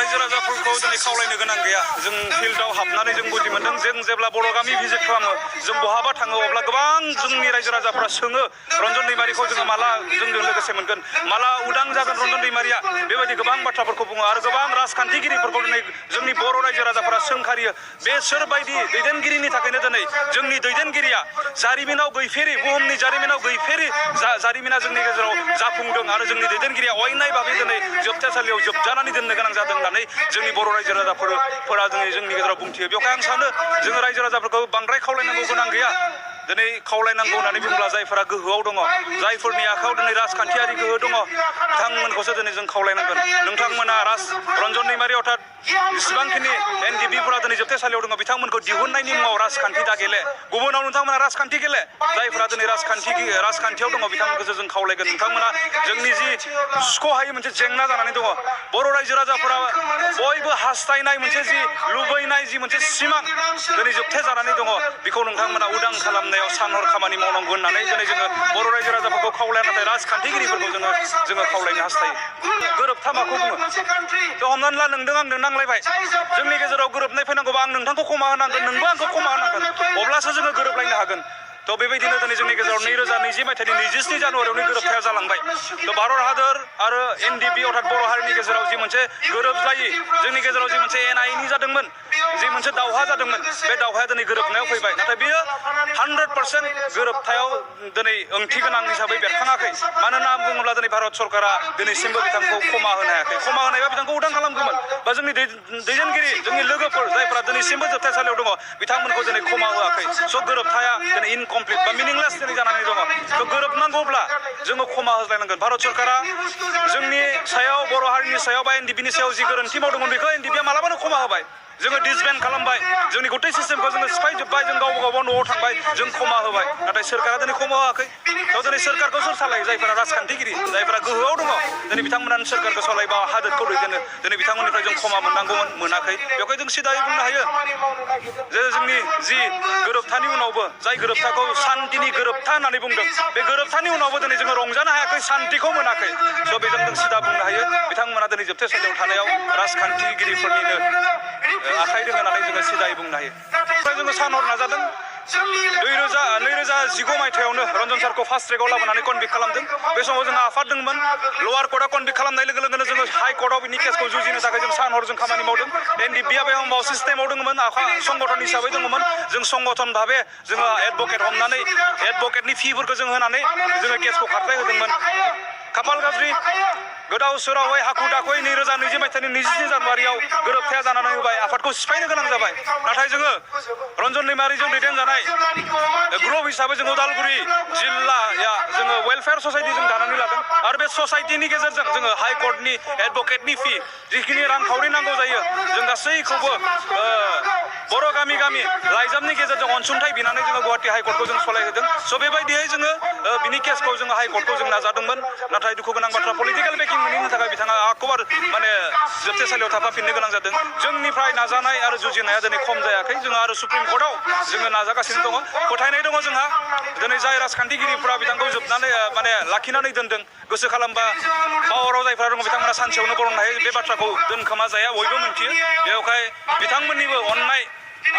रायजो राजाफोरखौ दिनै खावलायनो गोनां गैया। जों फिल्डआव हाबनानै जों बुजि मोन्दों जों जेब्ला बर' गामि भिजिट खालामो जों बहाबा थाङो अब्ला गोबां जोंनि रायजो राजाफोरा सोङो रन्जन दैमारिखौ जोङो माला जोंजों लोगोसे मोनगोन, माला उदां जागोन रन्जन दैमारिया, बेबायदि गोबां बाथ्राफोरखौ बुङो आरो गोबां राजखान्थिगिरिफोरखौ दिनै जोंनि बर' रायजो राजाफोरा सोंखारियो। बे सोरबायदि दैदेनगिरिनि थाखायनो दिनै जोंनि दैदेनगिरिया जारिमिनाव गैफेरि, बुहुमनि जारिमिनाव गैफेरि जारिमिना जोंनि गेजेराव जाफुंदों आरो जोंनि दैदेनगिरिया अयनाय भाबै दिनै जोबथेसालियाव जोबजानानै दोननो गोनां जादों होननानै जोंनि बर' रायजो राजाफोरा दिनै जोंनि गेजेराव बुंथियो। बेवहाय आं सानो जोङो रायजो राजाफोरखौ बांद्राय खावलायनांगौ गोनां गैया। दिनै खावलायनांगौ होननानै बुङोब्ला जायफोरा गोहोआव दङ, जायफोरनि आखायाव दिनै राजखान्थियारि गोहो दङ, बिथांमोनखौसो दिनै जों खावलायनांगोन। नोंथांमोना रन्जन दैमारि अर्थात जेसेबांखिनि एनडिपिफोरा दिनै जोबथेसालियाव दङ बिथांमोनखौ दिहुननायनि मुङाव राजखान्थि दा गेले, गुबुनाव नोंथांमोना राजखान्थि गेले। जायफोरा दिनै राजखान्थियाव दङ बिथांमोनखौसो जों खावलायगोन। नोंथांमोना जोंनि जि सुख'हायै मोनसे जेंना जानानै दङ, बर' रायजो राजाफोरा बयबो हास्थायनाय मोनसे जि लुबैनाय जि मोनसे सिमां दिनै जोबथे जानानै दङ, बेखौ नोंथांमोना उदां खालामनायाव सानहर खामानि मावनांगौ होननानै दिनै जोङो बर' रायजो राजाफोरखौ खावलाया, नाथाय राजखान्थिगिरिफोरखौ जोङो खावलायनो हास्थायो। गोरोबथा माखौ बुङो? थ' हमनानै ला नोंदों आंदों नांलायबाय, जोंनि गेजेराव गोरोबनाय फैनांगौबा आं नोंथांखौ क्षमा होनांगोन, नोंबो आंखौ क्षमा होनांगोन, अब्लासो जोङो गोरोबलायनो हागोन। थ' बेबायदिनो दिनै जोंनि गेजेराव 2020 मायथाइनि 27 जानुवारियावनो गोरोबथाया जालांबाय। थ' भारत हादर आरो एनडिपि अर्थात बर' हारिनि गेजेराव जि मोनसे गोरोबलायि, जोंनि गेजेराव जि मोनसे एना-एनि जादोंमोन, जि मोनसे दावहा जादोंमोन, बे दावहाया दिनै गोरोबनायाव फैबाय। नाथाय बेयो 100% गोरोबथायाव दिनै ओंथि गोनां हिसाबै बेरखाङाखै। मानो होनना बुङोब्ला दिनै भारत सरकारा दिनैसिमबो बिथांखौ क्षमा होनो हायाखै। क्षमा होनायबा बिथांखौ उदां खालामगौमोन, बा जोंनि दैदेनगिरि, जोंनि लोगोफोर जायफोरा दिनैसिमबो जोबथेसालियाव दङ बिथांमोनखौ दिनै क्षमा होआखै। स' गोरोबथाया दिनै इनकमप्लिट बा मिनिंलेस दिनै जानानै दङ। थ' गोरोबनांगौब्ला जोङो क्षमा होज्लायनांगोन। भारत सरकारा जोंनि सायाव, बर' हारिनि सायाव बा एनडिपिनि सायाव जि गोरोन्थि मावदोंमोन बेखौ एनडिपिया मालाबानो क्षमा होबाय। जोङो डिसबेन्ड खालामबाय, जोंनि गथै सिस्टेमखौ जोङो सिफायजोब्बाय, जों गावबा न'आव थांबाय, जों क्षमा होबाय। नाथाय सोरकारा दिनै क्षमा होआखै। थ' दिनै सोरकारखौ सोर सालायो? जायफोरा राजखान्थिगिरि, जायफोरा गोहोआव दङ, दिनै बिथांमोनानो सोरकारखौ सालायबा हादोरखौ दैदेनो। दिनै बिथांमोननिफ्राय जों क्षमा मोननांगौमोन, मोनाखै। बेवहाय जों सिदायै बुंनो हायो जे जोंनि जि गोरोबथानि उनावबो, जाय गोरोबथाखौ सान्तिनि गोरोबथा होननानै बुंदों, बे गोरोबथानि उनावबो दिनै जोङो रंजानो हायाखै, सान्तिखौ मोनाखै। स' बेजों जों सिदा बुंनो हायो बिथांमोना दिनै जोबथेसालियाव थानायाव राजखान्थिगिरिफोरनिनो आखाइ दङ होननानै जोङो सिदायै बुंनो हायो। ओमफ्राय जोङो सानहर नाजादों 2019 मायथाइयावनो रन्जन सारखौ फार्स्ट ट्रेकआव लाबोनानै कनभिक्ट खालामदों। बे समाव जोंहा आफाद दंमोन। लवार कर्टआ कनभिक्ट खालामनाय लोगो लोगोनो जोङो हाइ कर्टआव बिनि केसखौ जुजिनो थाखाय जों सानहरजों खामानि मावदों। एनडिपिआ बे समाव सिस्टेमाव दङमोन, संगठन हिसाबै दङमोन। जों संगठन भाबे जोङो एडभकेट हमनानै एडभकेटनि फिफोरखौ जों होनानै जोङो केसखौ खारथाय होदोंमोन। खाफाल गाज्रि, गोदाव सोरावै हाखु दाखुयै 2020 मायथाइनि 27 जानुवारियाव गोरोबथाया जानानै होबाय, आफादखौ सिफायनो गोनां जाबाय। नाथाय जोङो रन्जन दैमारिजों दैदेनजानाय ग्रुप हिसाबै जोङो उदालगुरि जिल्लाया जोङो वेलफेयार ससाइटि जों दानानै लादों आरो बे ससाइटिनि गेजेरजों जोङो हाइ कर्टनि एडभकेटनि फि, जिखिनि रांखावरि नांगौ जायो, जों गासैखौबो बर' गामि गामि लाइजामनि गेजेरजों अनसुंथाइ बिनानै जोङो गुवाहाटि हाइ कर्टखौ जों सलायहोदों। स' बेबायदियै जोङो बिनि केसखौ जोङो हाइ कर्टखौ जों नाजादोंमोन। नाथाय दुखु गोनां बाथ्रा, पलिटिकेल बेकिं मोनैनि थाखाय बिथाङा आखबार जोबथेसालियाव थाफाफिननो गोनां जादों। जोंनिफ्राय नाजानाय आरो जुजिनाया दिनै खम जायाखै। जोङो आरो सुप्रिम कर्टआव जोङो नाजागासिनो दङ। फोथायनाय दङ जोंहा दिनै जाय राजखान्थिगिरिफ्रा बिथांखौ लाखिनानै दोनदों, गोसो खालामबा पावाराव जायफ्रा दङ बिथांमोना सानसेयावनो बरननो हायो। बे बाथ्राखौ दोनखोमा जाया, बयबो मिन्थियो। बेवहाय बिथांमोननिबो अननाय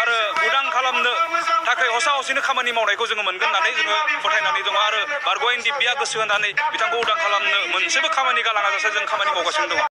आरो उदां खालामनो थाखाय हसा हसिनो खामानि मावनायखौ जोङो मोनगोन होननानै जोङो फोथायनानै दङ। आरो बारग' एनडिपिआ गोसो होनानै बिथांखौ उदां खालामनो मोनसेबो खामानि गालाङाजासे जों खामानि मावगासिनो दङ।